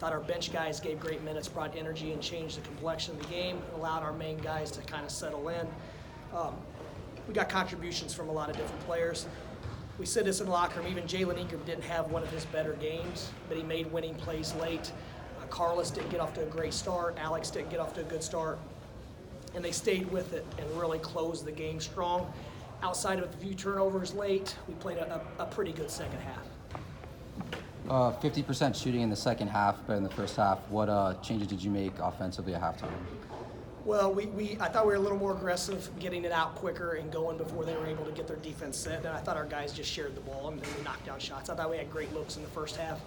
thought our bench guys gave great minutes, brought energy, and changed the complexion of the game, and allowed our main guys to kind of settle in. We got contributions from a lot of different players. We said this in the locker room, even Jalen Ingram didn't have one of his better games, but he made winning plays late. Carlos didn't get off to a great start. Alex didn't get off to a good start. And they stayed with it and really closed the game strong. Outside of a few turnovers late, we played a pretty good second half. 50% shooting in the second half, better in the first half. What changes did you make offensively at halftime? Well, I thought we were a little more aggressive, getting it out quicker and going before they were able to get their defense set. And I thought our guys just shared the ball and we knocked down shots. I thought we had great looks in the first half.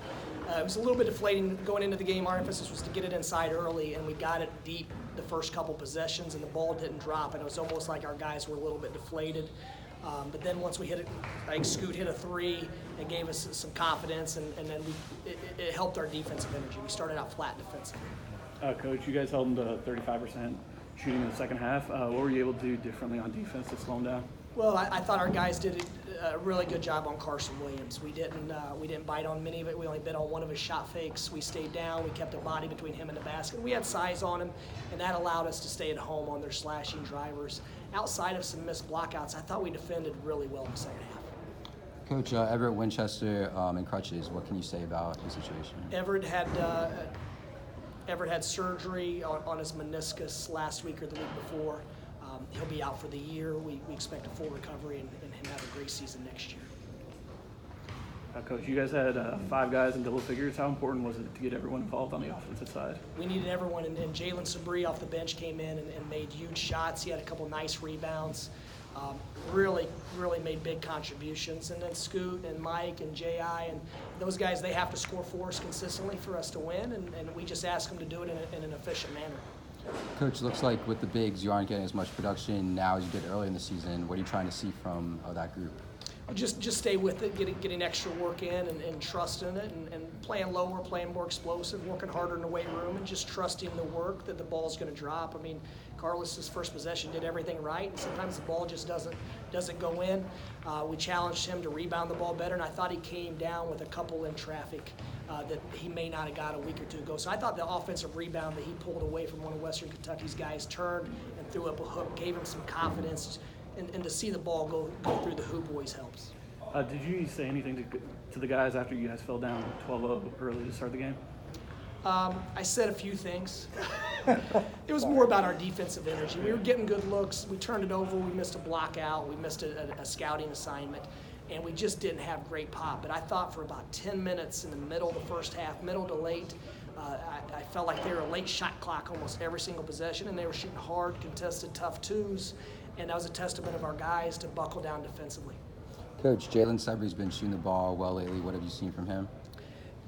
It was a little bit deflating going into the game. Our emphasis was to get it inside early, and we got it deep the first couple possessions, and the ball didn't drop. And it was almost like our guys were a little bit deflated. But then once we hit it, like Scoot hit a three, it gave us some confidence, and then it helped our defensive energy. We started out flat defensively. Coach, you guys held them to 35% shooting in the second half. What were you able to do differently on defense to slow them down? Well, I thought our guys did a really good job on Carson Williams. We didn't bite on many of it. We only bit on one of his shot fakes. We stayed down. We kept a body between him and the basket. We had size on him, and that allowed us to stay at home on their slashing drivers. Outside of some missed blockouts, I thought we defended really well in the second half. Coach, Everett Winchester in crutches, what can you say about his situation? Everett had surgery on his meniscus last week or the week before. He'll be out for the year. We expect a full recovery and him have a great season next year. Coach, you guys had 5 guys in double figures. How important was it to get everyone involved on the offensive side? We needed everyone, and Jalen Sabri off the bench came in and made huge shots. He had a couple nice rebounds. Really made big contributions. And then Scoot and Mike and J.I. and those guys, they have to score for us consistently for us to win, and we just ask them to do it in an efficient manner. Coach, looks like with the bigs, you aren't getting as much production now as you did early in the season. What are you trying to see from that group? Just stay with it, getting extra work in and trusting it, and playing lower, playing more explosive, working harder in the weight room, and just trusting the work that the ball's going to drop. I mean, Carlos's first possession did everything right, and sometimes the ball just doesn't go in. We challenged him to rebound the ball better, and I thought he came down with a couple in traffic that he may not have got a week or two ago. So I thought the offensive rebound that he pulled away from one of Western Kentucky's guys turned and threw up a hook, gave him some confidence. And to see the ball go through the hoop always helps. Did you say anything to the guys after you guys fell down 12-0 early to start the game? I said a few things. It was more about our defensive energy. We were getting good looks. We turned it over. We missed a block out. We missed a scouting assignment. And we just didn't have great pop. But I thought for about 10 minutes in the middle of the first half, middle to late, I felt like they were a late shot clock almost every single possession, and they were shooting hard, contested, tough twos. And that was a testament of our guys to buckle down defensively. Coach, Jalen Sabri's been shooting the ball well lately. What have you seen from him?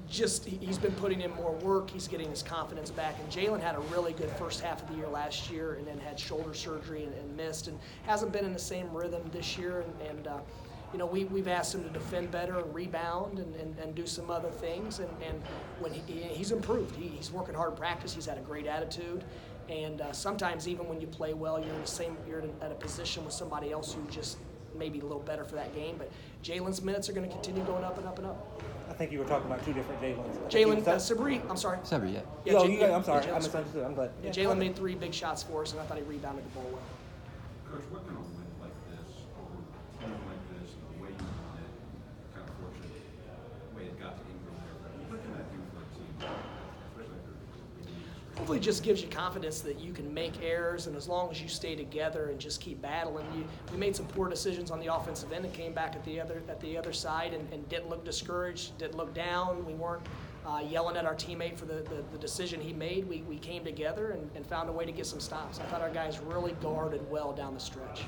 Just he's been putting in more work. He's getting his confidence back. And Jalen had a really good first half of the year last year, and then had shoulder surgery and missed, and hasn't been in the same rhythm this year. And we've asked him to defend better and rebound and do some other things. And when he's improved, he's working hard in practice. He's had a great attitude. And sometimes even when you play well, you're at a position with somebody else who just maybe a little better for that game. But Jalen's minutes are going to continue going up and up and up. I think you were talking about two different Jalen's. Jalen Sabri, I'm sorry. Sabri, yeah. I'm sorry, I misunderstood. I'm glad. Yeah, Jalen made 3 big shots for us, and I thought he rebounded the ball well. Coach, what kind of win like this, or a win like this, and the way you won it, kind of fortunate the way it got to Ingram there, what can that do for a team, especially after hopefully it just gives you confidence that you can make errors, and as long as you stay together and just keep battling. We made some poor decisions on the offensive end and came back at the other side and didn't look discouraged, didn't look down. We weren't yelling at our teammate for the decision he made. We came together and found a way to get some stops. I thought our guys really guarded well down the stretch.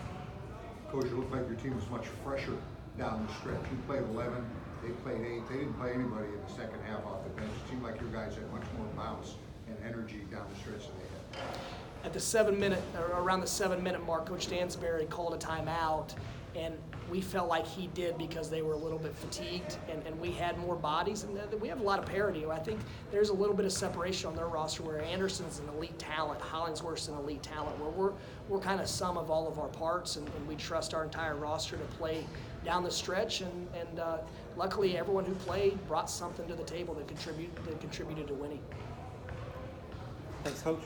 Coach, it looked like your team was much fresher down the stretch. You played 11, they played 8. They didn't play anybody in the second half off the bench. It seemed like your guys had much more bounce and energy down the stretch than they had. At around the 7-minute mark, Coach Stansberry called a timeout, and we felt like he did because they were a little bit fatigued, and we had more bodies, and we have a lot of parity. I think there's a little bit of separation on their roster where Anderson's an elite talent, Hollingsworth's an elite talent, where we're kind of sum of all of our parts, and we trust our entire roster to play down the stretch, and luckily everyone who played brought something to the table that contributed to winning. Thanks, Coach.